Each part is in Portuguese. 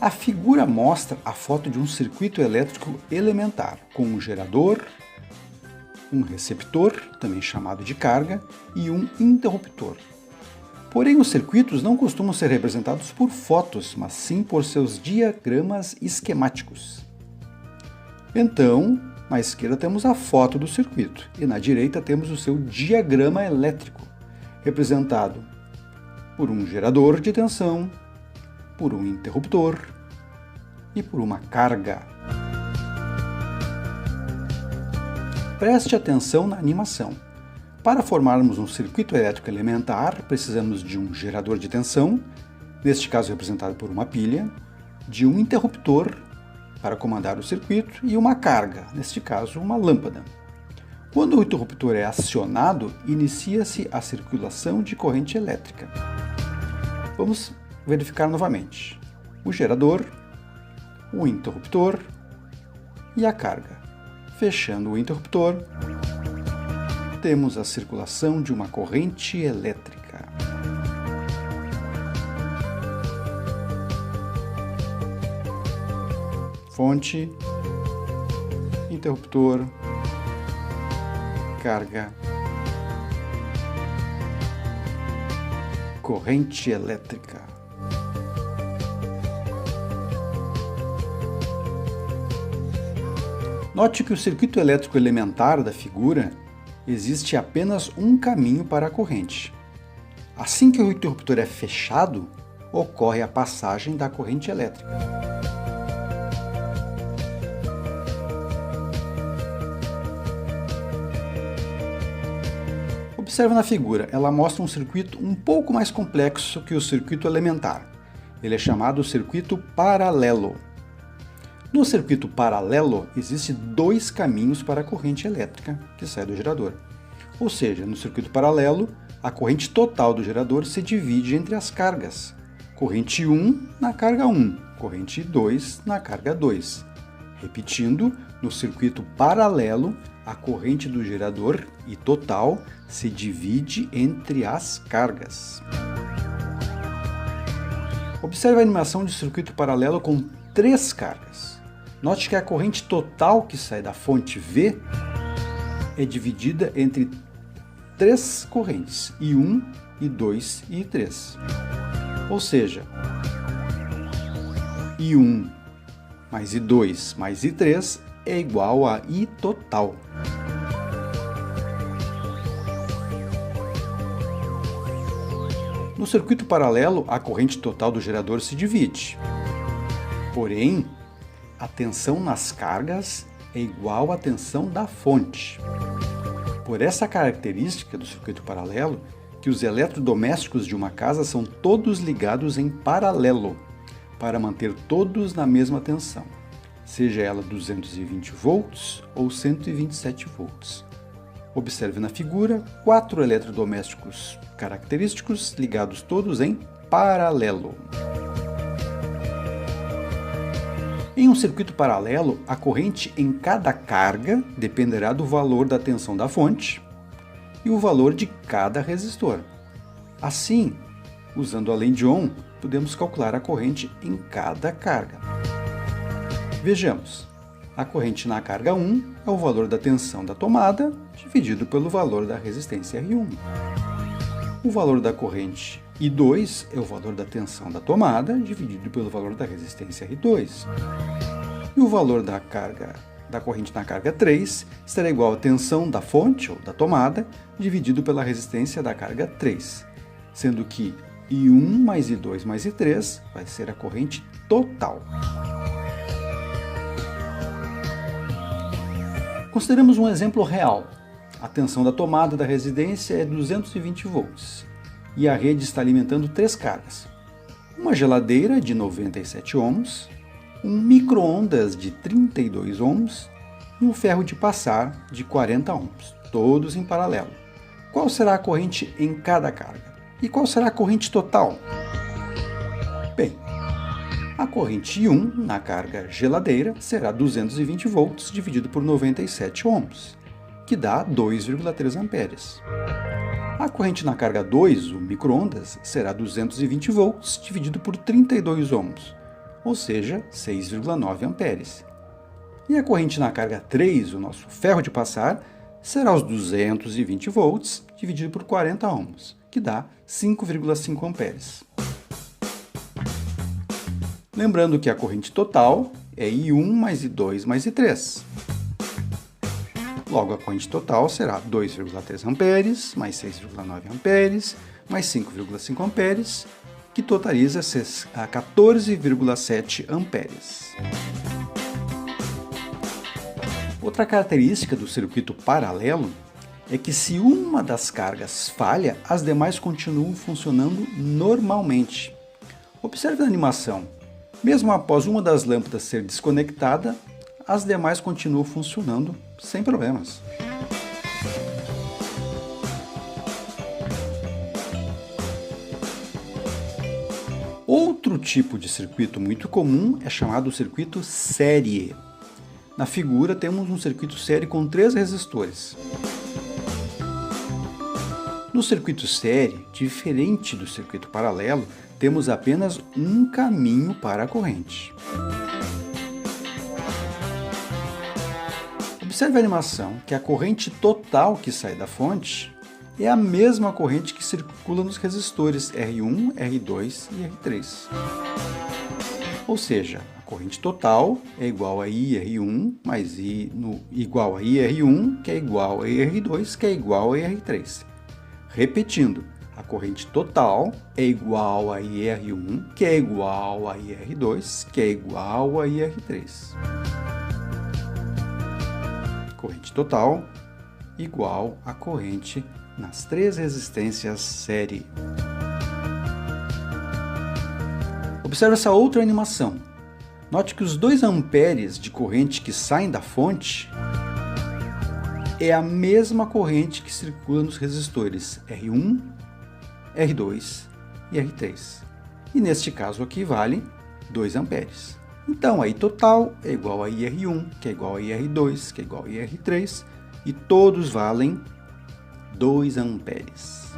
A figura mostra a foto de um circuito elétrico elementar, com um gerador, um receptor, também chamado de carga, e um interruptor. Porém, os circuitos não costumam ser representados por fotos, mas sim por seus diagramas esquemáticos. Então, na esquerda temos a foto do circuito e na direita temos o seu diagrama elétrico, representado por um gerador de tensão, por um interruptor e por uma carga. Preste atenção na animação. Para formarmos um circuito elétrico elementar, precisamos de um gerador de tensão, neste caso representado por uma pilha, de um interruptor para comandar o circuito e uma carga, neste caso uma lâmpada. Quando o interruptor é acionado, inicia-se a circulação de corrente elétrica. Vamos verificar novamente. O gerador, o interruptor e a carga. Fechando o interruptor, temos a circulação de uma corrente elétrica. Fonte, interruptor, carga, corrente elétrica. Note que o circuito elétrico elementar da figura existe apenas um caminho para a corrente. Assim que o interruptor é fechado, ocorre a passagem da corrente elétrica. Observe na figura, ela mostra um circuito um pouco mais complexo que o circuito elementar. Ele é chamado circuito paralelo. No circuito paralelo, existem dois caminhos para a corrente elétrica que sai do gerador. Ou seja, no circuito paralelo, a corrente total do gerador se divide entre as cargas. Corrente 1 na carga 1, corrente 2 na carga 2. Repetindo, no circuito paralelo, a corrente do gerador e total se divide entre as cargas. Observe a animação de circuito paralelo com 3 cargas. Note que a corrente total que sai da fonte V é dividida entre 3 correntes, I1, I2 e I3. Ou seja, I1 mais I2 mais I3 é igual a I total. No circuito paralelo, a corrente total do gerador se divide. Porém, a tensão nas cargas é igual à tensão da fonte. Por essa característica do circuito paralelo, que os eletrodomésticos de uma casa são todos ligados em paralelo, para manter todos na mesma tensão, seja ela 220 volts ou 127 volts. Observe na figura 4 eletrodomésticos característicos ligados todos em paralelo. Em um circuito paralelo, a corrente em cada carga dependerá do valor da tensão da fonte e o valor de cada resistor. Assim, usando a lei de Ohm, podemos calcular a corrente em cada carga. Vejamos, a corrente na carga 1 é o valor da tensão da tomada dividido pelo valor da resistência R1. O valor da corrente I2 é o valor da tensão da tomada dividido pelo valor da resistência R2. E o valor da corrente na carga 3 será igual à tensão da fonte ou da tomada dividido pela resistência da carga 3, sendo que I1 mais I2 mais I3 vai ser a corrente total. Consideremos um exemplo real. A tensão da tomada da residência é 220 volts e a rede está alimentando 3 cargas. Uma geladeira de 97 ohms, um micro-ondas de 32 ohms e um ferro de passar de 40 ohms, todos em paralelo. Qual será a corrente em cada carga? E qual será a corrente total? Bem, a corrente I1 na carga geladeira será 220 volts dividido por 97 ohms, que dá 2,3 amperes. A corrente na carga 2, o micro-ondas, será 220 volts dividido por 32 ohms, ou seja, 6,9 amperes. E a corrente na carga 3, o nosso ferro de passar, será os 220 volts dividido por 40 ohms, que dá 5,5 amperes. Lembrando que a corrente total é I1 mais I2 mais I3. Logo, a corrente total será 2,3 amperes mais 6,9 amperes mais 5,5 amperes, que totaliza 14,7 amperes. Outra característica do circuito paralelo é que se uma das cargas falha, as demais continuam funcionando normalmente. Observe na animação. Mesmo após uma das lâmpadas ser desconectada, as demais continuam funcionando sem problemas. Outro tipo de circuito muito comum é chamado circuito série. Na figura temos um circuito série com 3 resistores. No circuito série, diferente do circuito paralelo, temos apenas um caminho para a corrente. Observe a animação que a corrente total que sai da fonte é a mesma corrente que circula nos resistores R1, R2 e R3. Ou seja, a corrente total é igual a IR1 mais igual a IR1, que é igual a IR2, que é igual a IR3. Repetindo, a corrente total é igual a IR1, que é igual a IR2, que é igual a IR3. Corrente total igual a corrente nas 3 resistências série. Observe essa outra animação. Note que os 2 amperes de corrente que saem da fonte é a mesma corrente que circula nos resistores R1, R2 e R3. E neste caso aqui vale 2 amperes. Então, a I total é igual a IR1, que é igual a IR2, que é igual a IR3, e todos valem 2 amperes.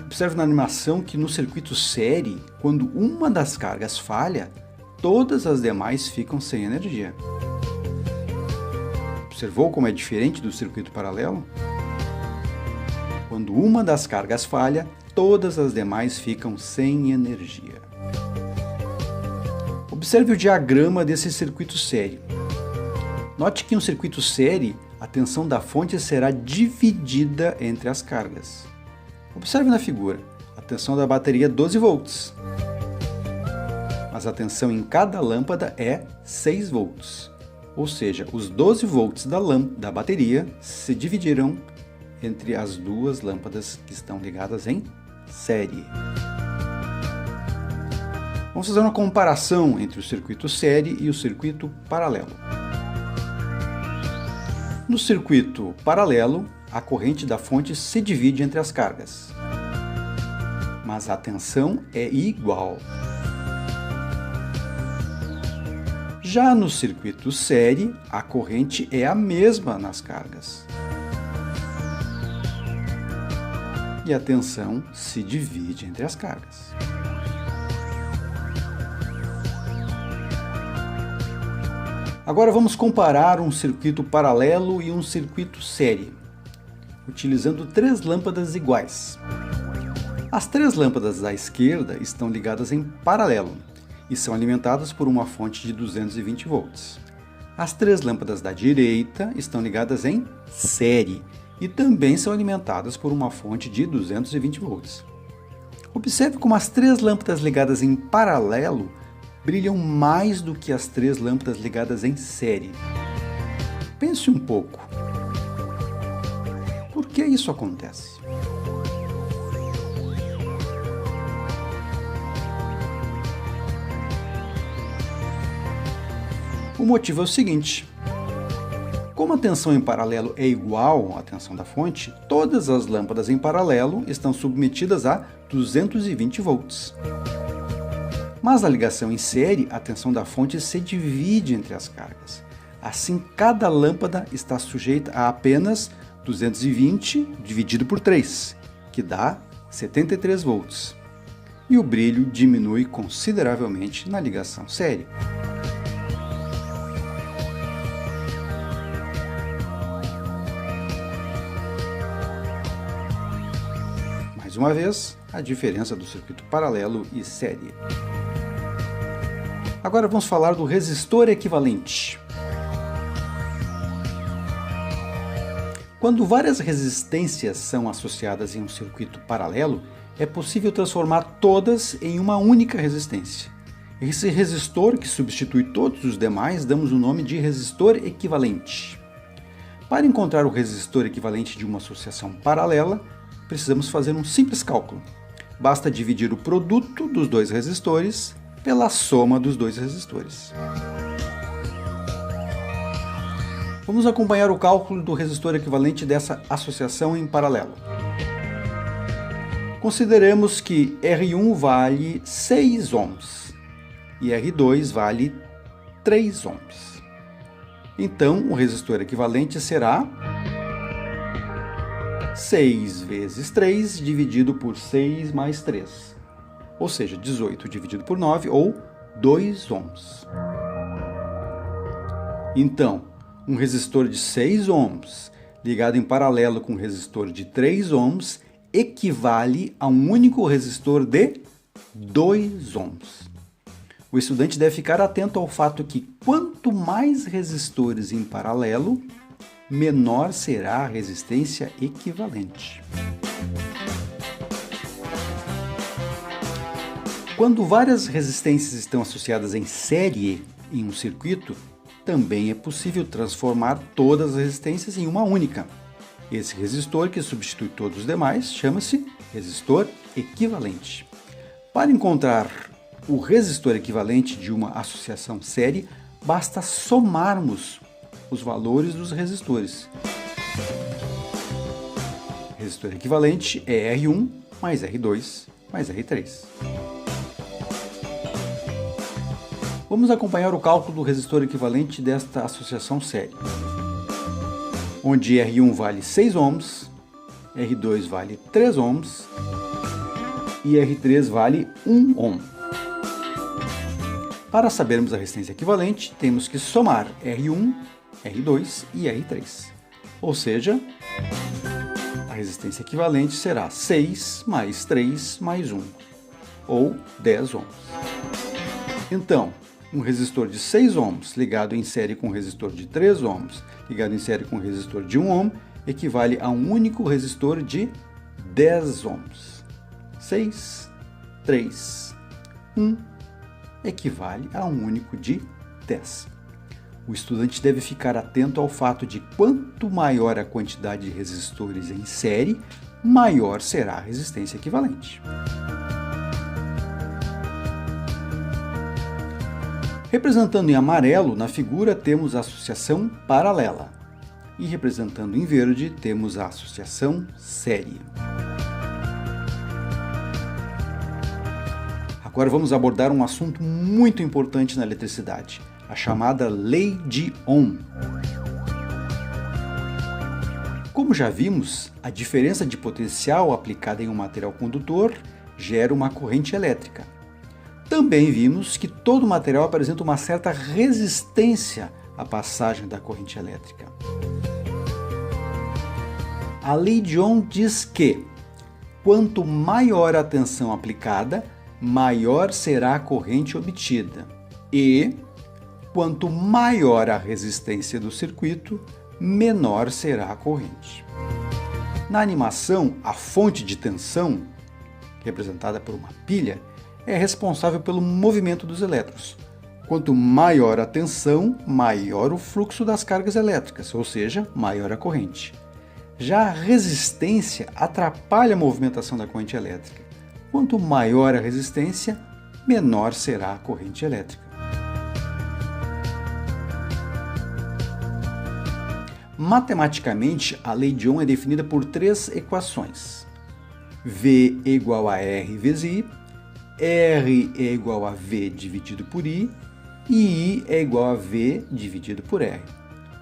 Observe na animação que no circuito série, quando uma das cargas falha, todas as demais ficam sem energia. Observou como é diferente do circuito paralelo? Quando uma das cargas falha, todas as demais ficam sem energia. Observe o diagrama desse circuito série. Note que em um circuito série, a tensão da fonte será dividida entre as cargas. Observe na figura, a tensão da bateria é 12 volts, mas a tensão em cada lâmpada é 6 volts. Ou seja, os 12 volts da bateria se dividirão entre as 2 lâmpadas que estão ligadas em série. Vamos fazer uma comparação entre o circuito série e o circuito paralelo. No circuito paralelo, a corrente da fonte se divide entre as cargas, mas a tensão é igual. Já no circuito série, a corrente é a mesma nas cargas e a tensão se divide entre as cargas. Agora vamos comparar um circuito paralelo e um circuito série, utilizando 3 lâmpadas iguais. As 3 lâmpadas da esquerda estão ligadas em paralelo e são alimentadas por uma fonte de 220 volts. As 3 lâmpadas da direita estão ligadas em série e também são alimentadas por uma fonte de 220 volts. Observe como as 3 lâmpadas ligadas em paralelo brilham mais do que as 3 lâmpadas ligadas em série. Pense um pouco. Por que isso acontece? O motivo é o seguinte: como a tensão em paralelo é igual à tensão da fonte, todas as lâmpadas em paralelo estão submetidas a 220 volts. Mas na ligação em série, a tensão da fonte se divide entre as cargas. Assim, cada lâmpada está sujeita a apenas 220 dividido por 3, que dá 73 volts. e o brilho diminui consideravelmente na ligação série. Mais uma vez, a diferença do circuito paralelo e série. Agora vamos falar do resistor equivalente. Quando várias resistências são associadas em um circuito paralelo, é possível transformar todas em uma única resistência. Esse resistor, que substitui todos os demais, damos o nome de resistor equivalente. Para encontrar o resistor equivalente de uma associação paralela, precisamos fazer um simples cálculo. Basta dividir o produto dos dois resistores pela soma dos dois resistores. Vamos acompanhar o cálculo do resistor equivalente dessa associação em paralelo. Consideremos que R1 vale 6 ohms e R2 vale 3 ohms. Então, o resistor equivalente será 6 vezes 3 dividido por 6 mais 3, ou seja, 18 dividido por 9, ou 2 ohms. Então, um resistor de 6 ohms ligado em paralelo com um resistor de 3 ohms equivale a um único resistor de 2 ohms. O estudante deve ficar atento ao fato que quanto mais resistores em paralelo, menor será a resistência equivalente. Quando várias resistências estão associadas em série em um circuito, também é possível transformar todas as resistências em uma única. Esse resistor, que substitui todos os demais, chama-se resistor equivalente. Para encontrar o resistor equivalente de uma associação série, basta somarmos os valores dos resistores. O resistor equivalente é R1 mais R2 mais R3. Vamos acompanhar o cálculo do resistor equivalente desta associação série, onde R1 vale 6 ohms, R2 vale 3 ohms e R3 vale 1 ohm. Para sabermos a resistência equivalente, temos que somar R1, R2 e R3. Ou seja, a resistência equivalente será 6 mais 3 mais 1, ou 10 ohms. Então, um resistor de 6 ohms ligado em série com um resistor de 3 ohms ligado em série com um resistor de 1 ohm equivale a um único resistor de 10 ohms. 6, 3, 1 equivale a um único de 10. O estudante deve ficar atento ao fato de quanto maior a quantidade de resistores em série, maior será a resistência equivalente. Representando em amarelo, na figura temos a associação paralela. E representando em verde, temos a associação série. Agora vamos abordar um assunto muito importante na eletricidade, a chamada lei de Ohm. Como já vimos, a diferença de potencial aplicada em um material condutor gera uma corrente elétrica. Também vimos que todo material apresenta uma certa resistência à passagem da corrente elétrica. A lei de Ohm diz que, quanto maior a tensão aplicada, maior será a corrente obtida. E, quanto maior a resistência do circuito, menor será a corrente. Na animação, a fonte de tensão, representada por uma pilha, é responsável pelo movimento dos elétrons. Quanto maior a tensão, maior o fluxo das cargas elétricas, ou seja, maior a corrente. Já a resistência atrapalha a movimentação da corrente elétrica. Quanto maior a resistência, menor será a corrente elétrica. Matematicamente, a lei de Ohm é definida por três equações. V é igual a R vezes I, R é igual a V dividido por I e I é igual a V dividido por R.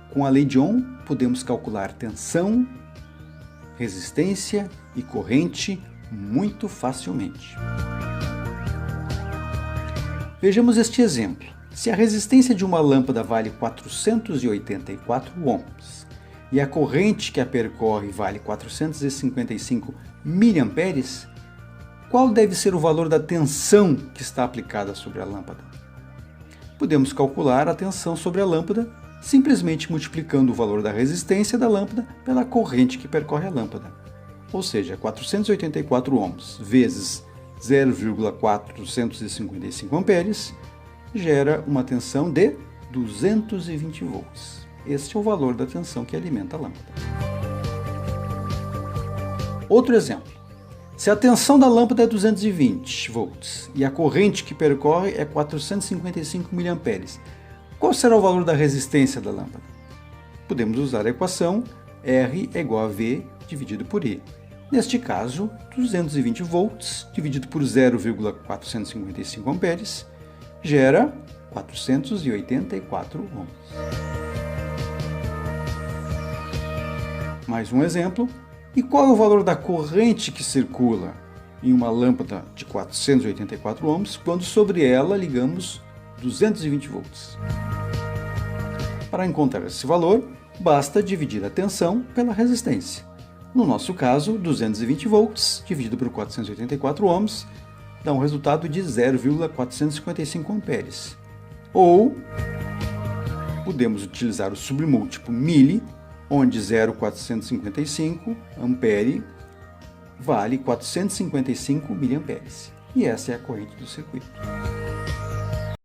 Com a lei de Ohm, podemos calcular tensão, resistência e corrente muito facilmente. Vejamos este exemplo. Se a resistência de uma lâmpada vale 484 ohms e a corrente que a percorre vale 455 miliamperes, qual deve ser o valor da tensão que está aplicada sobre a lâmpada? Podemos calcular a tensão sobre a lâmpada simplesmente multiplicando o valor da resistência da lâmpada pela corrente que percorre a lâmpada. Ou seja, 484 ohms vezes 0,455 amperes gera uma tensão de 220 volts. Este é o valor da tensão que alimenta a lâmpada. Outro exemplo. Se a tensão da lâmpada é 220 volts e a corrente que percorre é 455 miliamperes, qual será o valor da resistência da lâmpada? Podemos usar a equação R é igual a V dividido por E. Neste caso, 220 volts dividido por 0,455 amperes gera 484 ohms. Mais um exemplo. E qual é o valor da corrente que circula em uma lâmpada de 484 ohms quando sobre ela ligamos 220 volts? Para encontrar esse valor, basta dividir a tensão pela resistência. No nosso caso, 220 volts dividido por 484 ohms dá um resultado de 0,455 amperes. Ou podemos utilizar o submúltiplo milli, onde 0,455 ampere vale 455 miliamperes. E essa é a corrente do circuito.